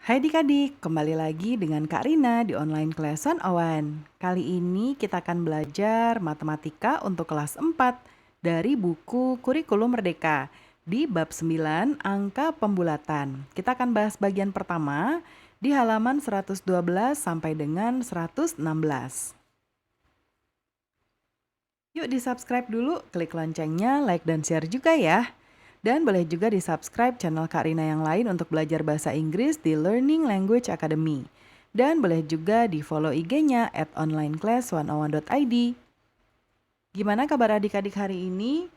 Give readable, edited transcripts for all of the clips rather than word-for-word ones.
Hai adik-adik, kembali lagi dengan Kak Rina di online Class 101. Kali ini kita akan belajar matematika untuk kelas 4 dari buku Kurikulum Merdeka di bab 9 angka pembulatan. Kita akan bahas bagian pertama di halaman 112 sampai dengan 116. Yuk di-subscribe dulu, klik loncengnya, like dan share juga ya. Dan boleh juga di-subscribe channel Kak Rina yang lain untuk belajar bahasa Inggris di Learning Language Academy. Dan boleh juga di-follow IG-nya @onlineclass101.id. Gimana kabar adik-adik hari ini?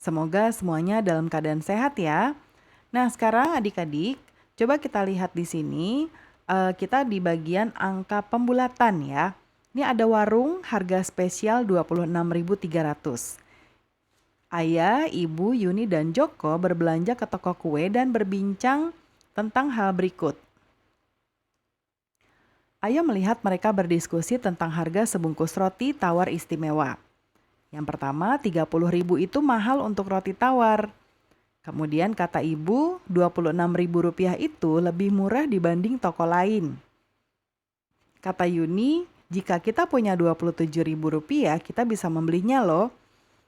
Semoga semuanya dalam keadaan sehat ya. Nah, sekarang adik-adik, coba kita lihat di sini, kita di bagian angka pembulatan ya. Ini ada warung harga spesial 26.300. Ayah, Ibu, Yuni, dan Joko berbelanja ke toko kue dan berbincang tentang hal berikut. Ayah melihat mereka berdiskusi tentang harga sebungkus roti tawar istimewa. Yang pertama, 30.000 itu mahal untuk roti tawar. Kemudian kata ibu, Rp26.000 itu lebih murah dibanding toko lain. Kata Yuni, jika kita punya Rp27.000, kita bisa membelinya loh.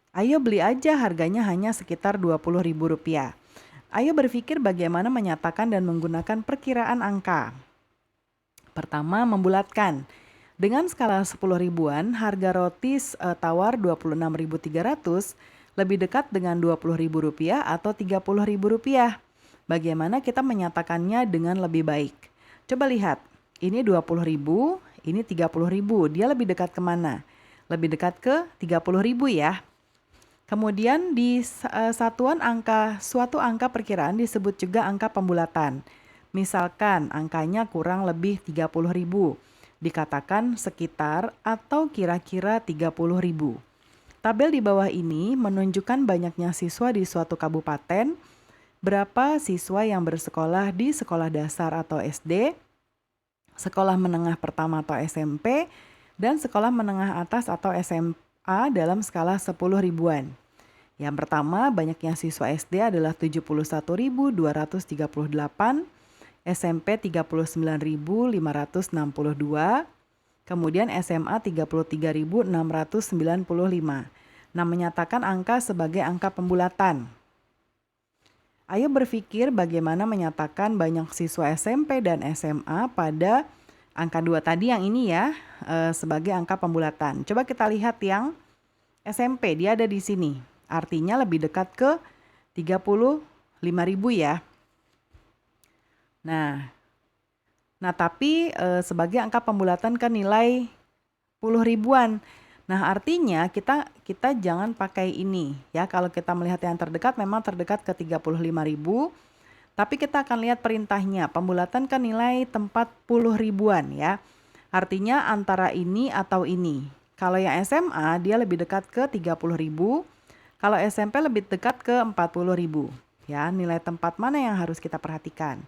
Ayo beli aja, harganya hanya sekitar Rp20.000. Ayo berpikir bagaimana menyatakan dan menggunakan perkiraan angka. Pertama, membulatkan. Dengan skala 10 ribuan, harga roti tawar 26.300 lebih dekat dengan Rp20.000 atau Rp30.000. Bagaimana kita menyatakannya dengan lebih baik? Coba lihat, ini 20.000, ini 30.000. Dia lebih dekat kemana? Lebih dekat ke 30.000 ya. Kemudian di suatu angka perkiraan disebut juga angka pembulatan. Misalkan angkanya kurang lebih 30.000, dikatakan sekitar atau kira-kira 30.000. Tabel di bawah ini menunjukkan banyaknya siswa di suatu kabupaten, berapa siswa yang bersekolah di sekolah dasar atau SD, sekolah menengah pertama atau SMP, dan sekolah menengah atas atau SMA dalam skala 10 ribuan. Yang pertama, banyaknya siswa SD adalah 71.238, SMP 39.562, kemudian SMA 33.695. Nah, menyatakan angka sebagai angka pembulatan. Ayo berpikir bagaimana menyatakan banyak siswa SMP dan SMA pada angka 2 tadi yang ini ya, sebagai angka pembulatan. Coba kita lihat yang SMP, dia ada di sini. Artinya lebih dekat ke 35.000 ya. Nah tapi sebagai angka pembulatan kan nilai 10 ribuan. Nah, artinya kita jangan pakai ini ya. Kalau kita melihat yang terdekat memang terdekat ke 35.000, tapi kita akan lihat perintahnya. Pembulatan kan nilai tempat 10 ribuan ya. Artinya antara ini atau ini. Kalau yang SMA dia lebih dekat ke 30.000. Kalau SMP lebih dekat ke 40.000. Ya, nilai tempat mana yang harus kita perhatikan.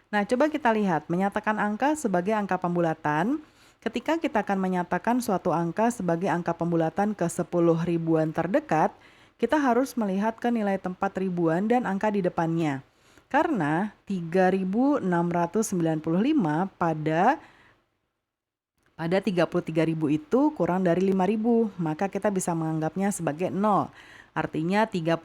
Nah, coba kita lihat menyatakan angka sebagai angka pembulatan. Ketika kita akan menyatakan suatu angka sebagai angka pembulatan ke 10 ribuan terdekat, kita harus melihat ke nilai tempat ribuan dan angka di depannya. Karena 3.695 pada 33.000 itu kurang dari 5.000, maka kita bisa menganggapnya sebagai 0. Artinya 30.000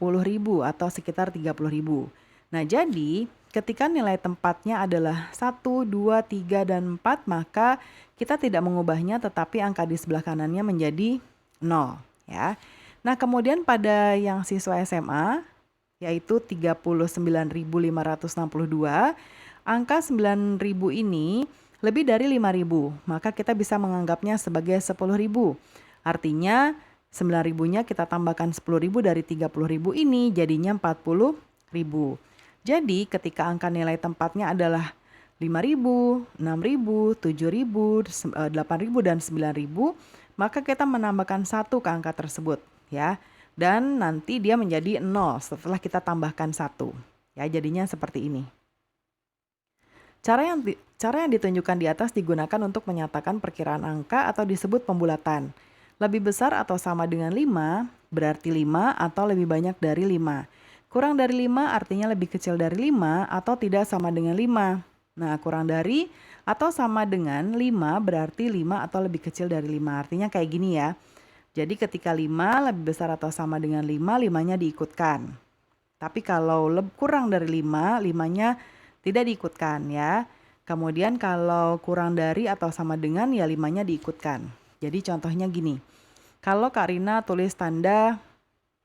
atau sekitar 30.000. Nah, jadi ketika nilai tempatnya adalah 1, 2, 3, dan 4, maka kita tidak mengubahnya tetapi angka di sebelah kanannya menjadi 0. Ya. Nah, kemudian pada yang siswa SMA, yaitu 39.562, angka 9.000 ini lebih dari 5.000, maka kita bisa menganggapnya sebagai 10.000. Artinya 9.000-nya kita tambahkan 10.000 dari 30.000 ini jadinya 40.000. Jadi ketika angka nilai tempatnya adalah 5.000, 6.000, 7.000, 8.000, dan 9.000, maka kita menambahkan 1 ke angka tersebut ya. Dan nanti dia menjadi 0 setelah kita tambahkan 1. Ya, jadinya seperti ini. Cara yang ditunjukkan di atas digunakan untuk menyatakan perkiraan angka atau disebut pembulatan. Lebih besar atau sama dengan 5 berarti 5 atau lebih banyak dari 5. Kurang dari 5 artinya lebih kecil dari 5 atau tidak sama dengan 5. Nah, kurang dari atau sama dengan 5 berarti 5 atau lebih kecil dari 5. Artinya kayak gini ya. Jadi ketika 5 lebih besar atau sama dengan 5, 5-nya diikutkan. Tapi kalau kurang dari 5, 5-nya tidak diikutkan ya. Kemudian kalau kurang dari atau sama dengan ya 5-nya diikutkan. Jadi contohnya gini. Kalau Kak Rina tulis tanda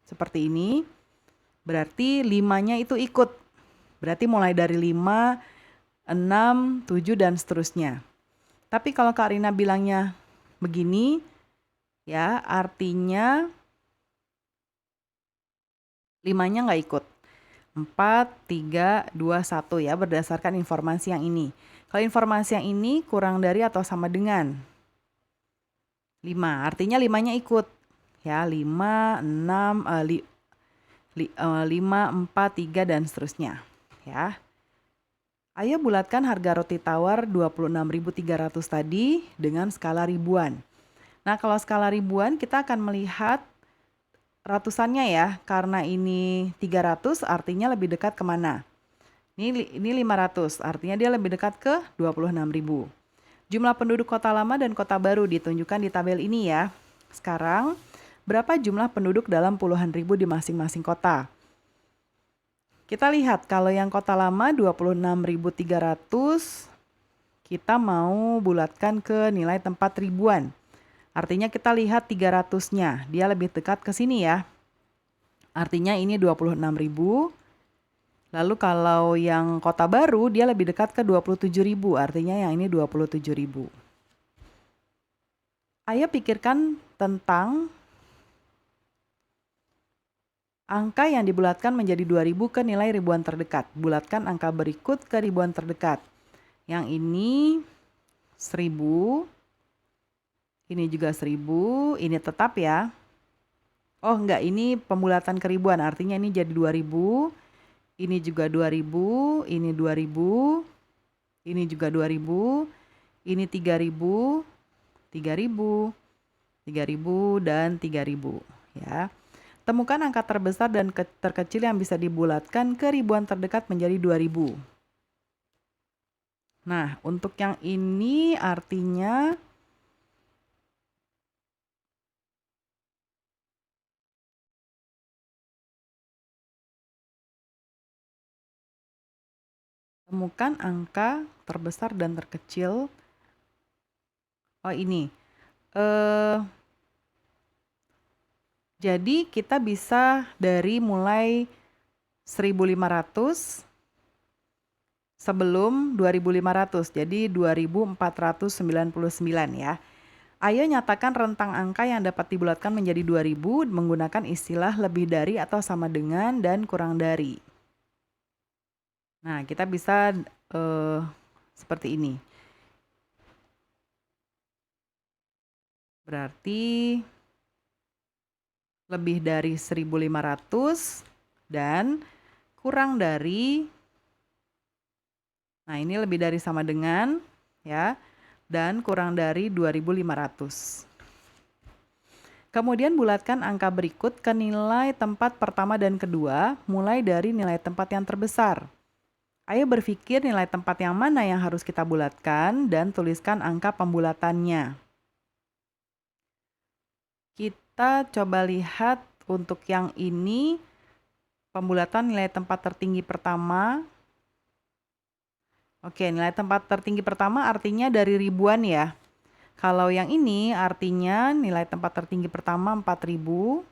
seperti ini, berarti 5-nya itu ikut. Berarti mulai dari 5, 6, 7 dan seterusnya. Tapi kalau Kak Rina bilangnya begini, ya artinya 5-nya nggak ikut. 4, 3, 2, 1 ya berdasarkan informasi yang ini. Kalau informasi yang ini kurang dari atau sama dengan 5, artinya 5-nya ikut. Ya, 5, 6, 5, 4, 3 dan seterusnya. Ya. Ayo bulatkan harga roti tawar 26.300 tadi dengan skala ribuan. Nah, kalau skala ribuan kita akan melihat ratusannya ya, karena ini 300 artinya lebih dekat kemana? Ini 500, artinya dia lebih dekat ke 26.000. Jumlah penduduk kota lama dan kota baru ditunjukkan di tabel ini ya. Sekarang, berapa jumlah penduduk dalam puluhan ribu di masing-masing kota? Kita lihat kalau yang kota lama 26.300, kita mau bulatkan ke nilai tempat ribuan. Artinya kita lihat 300-nya, dia lebih dekat ke sini ya. Artinya ini 26.000. Lalu kalau yang kota baru dia lebih dekat ke 27.000, artinya yang ini 27.000. Ayo pikirkan tentang angka yang dibulatkan menjadi 2.000 ke nilai ribuan terdekat. Bulatkan angka berikut ke ribuan terdekat. Yang ini 1.000, ini juga 1.000, ini tetap ya. Oh enggak, ini pembulatan ke ribuan, artinya ini jadi 2.000, ini juga 2.000, ini 2.000, ini juga 2.000, ini 3.000, 3.000, 3.000, dan 3.000 ya. Temukan angka terbesar dan terkecil yang bisa dibulatkan ke ribuan terdekat menjadi 2.000. Nah, untuk yang ini artinya temukan angka terbesar dan terkecil. Oh ini. Jadi kita bisa dari mulai 1.500 sebelum 2.500, jadi 2.499 ya. Ayo nyatakan rentang angka yang dapat dibulatkan menjadi 2.000 menggunakan istilah lebih dari atau sama dengan dan kurang dari. Nah, kita bisa seperti ini. Berarti lebih dari 1.500 dan kurang dari, nah ini lebih dari sama dengan ya, dan kurang dari 2.500. Kemudian bulatkan angka berikut ke nilai tempat pertama dan kedua, mulai dari nilai tempat yang terbesar. Ayo berpikir nilai tempat yang mana yang harus kita bulatkan dan tuliskan angka pembulatannya. Kita coba lihat untuk yang ini, pembulatan nilai tempat tertinggi pertama. Oke, nilai tempat tertinggi pertama artinya dari ribuan ya. Kalau yang ini artinya nilai tempat tertinggi pertama 4.000.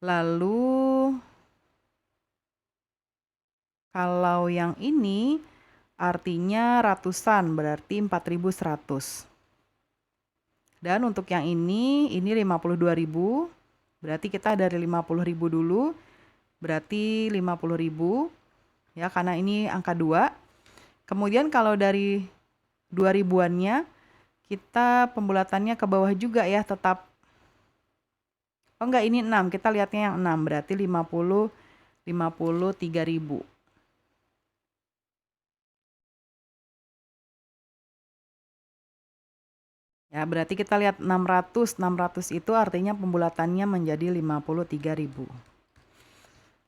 Lalu kalau yang ini artinya ratusan, berarti 4.100. Dan untuk yang ini 52.000, berarti kita dari 50.000 dulu, berarti 50.000, ya karena ini angka 2. Kemudian kalau dari 2.000-annya, kita pembulatannya ke bawah juga ya, tetap. Oh enggak, ini 6, kita lihatnya yang 6, berarti 53.000. Ya, berarti kita lihat 600 itu artinya pembulatannya menjadi 53.000.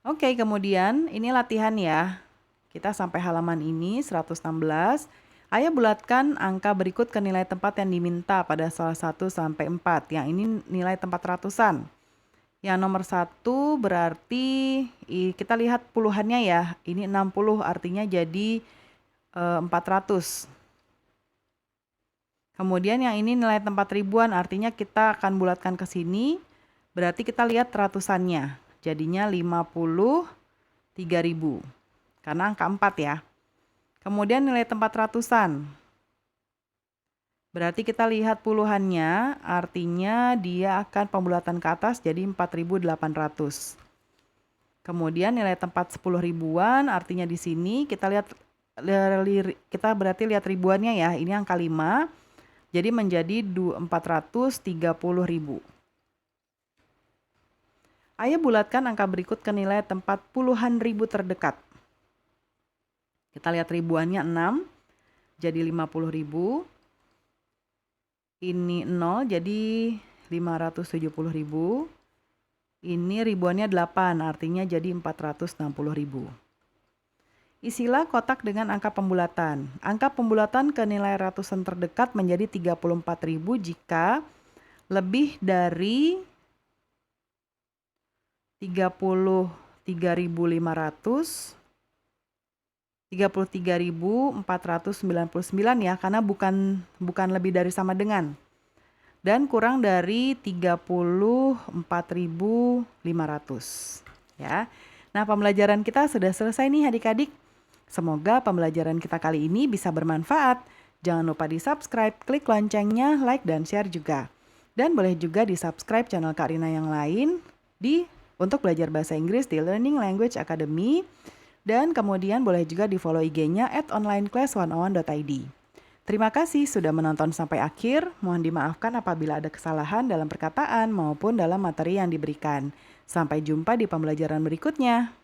Oke, kemudian ini latihan ya. Kita sampai halaman ini 116. Ayo bulatkan angka berikut ke nilai tempat yang diminta pada salah 1 sampai 4. Yang ini nilai tempat ratusan. Yang nomor 1 berarti kita lihat puluhannya ya. Ini 60 artinya jadi 400. Kemudian yang ini nilai tempat ribuan artinya kita akan bulatkan ke sini. Berarti kita lihat ratusannya. Jadinya 53.000. Karena angka 4 ya. Kemudian nilai tempat ratusan. Berarti kita lihat puluhannya, artinya dia akan pembulatan ke atas jadi 4.800. Kemudian nilai tempat 10 ribuan, artinya di sini kita lihat berarti lihat ribuannya ya. Ini angka 5. Jadi menjadi 430.000. Ayo bulatkan angka berikut ke nilai tempat puluhan ribu terdekat. Kita lihat ribuannya 6, jadi 50.000. Ini 0, jadi 570.000. Ini ribuannya 8, artinya jadi 460.000. Isilah kotak dengan angka pembulatan. Angka pembulatan ke nilai ratusan terdekat menjadi 34.000 jika lebih dari 33.500, 33.499 ya, karena bukan lebih dari sama dengan. Dan kurang dari 34.500 ya. Nah, pembelajaran kita sudah selesai nih adik-adik. Semoga pembelajaran kita kali ini bisa bermanfaat. Jangan lupa di-subscribe, klik loncengnya, like dan share juga. Dan boleh juga di-subscribe channel Kak Rina yang lain untuk belajar bahasa Inggris di Learning Language Academy. Dan kemudian boleh juga di-follow IG-nya @onlineclass101.id. Terima kasih sudah menonton sampai akhir. Mohon dimaafkan apabila ada kesalahan dalam perkataan maupun dalam materi yang diberikan. Sampai jumpa di pembelajaran berikutnya.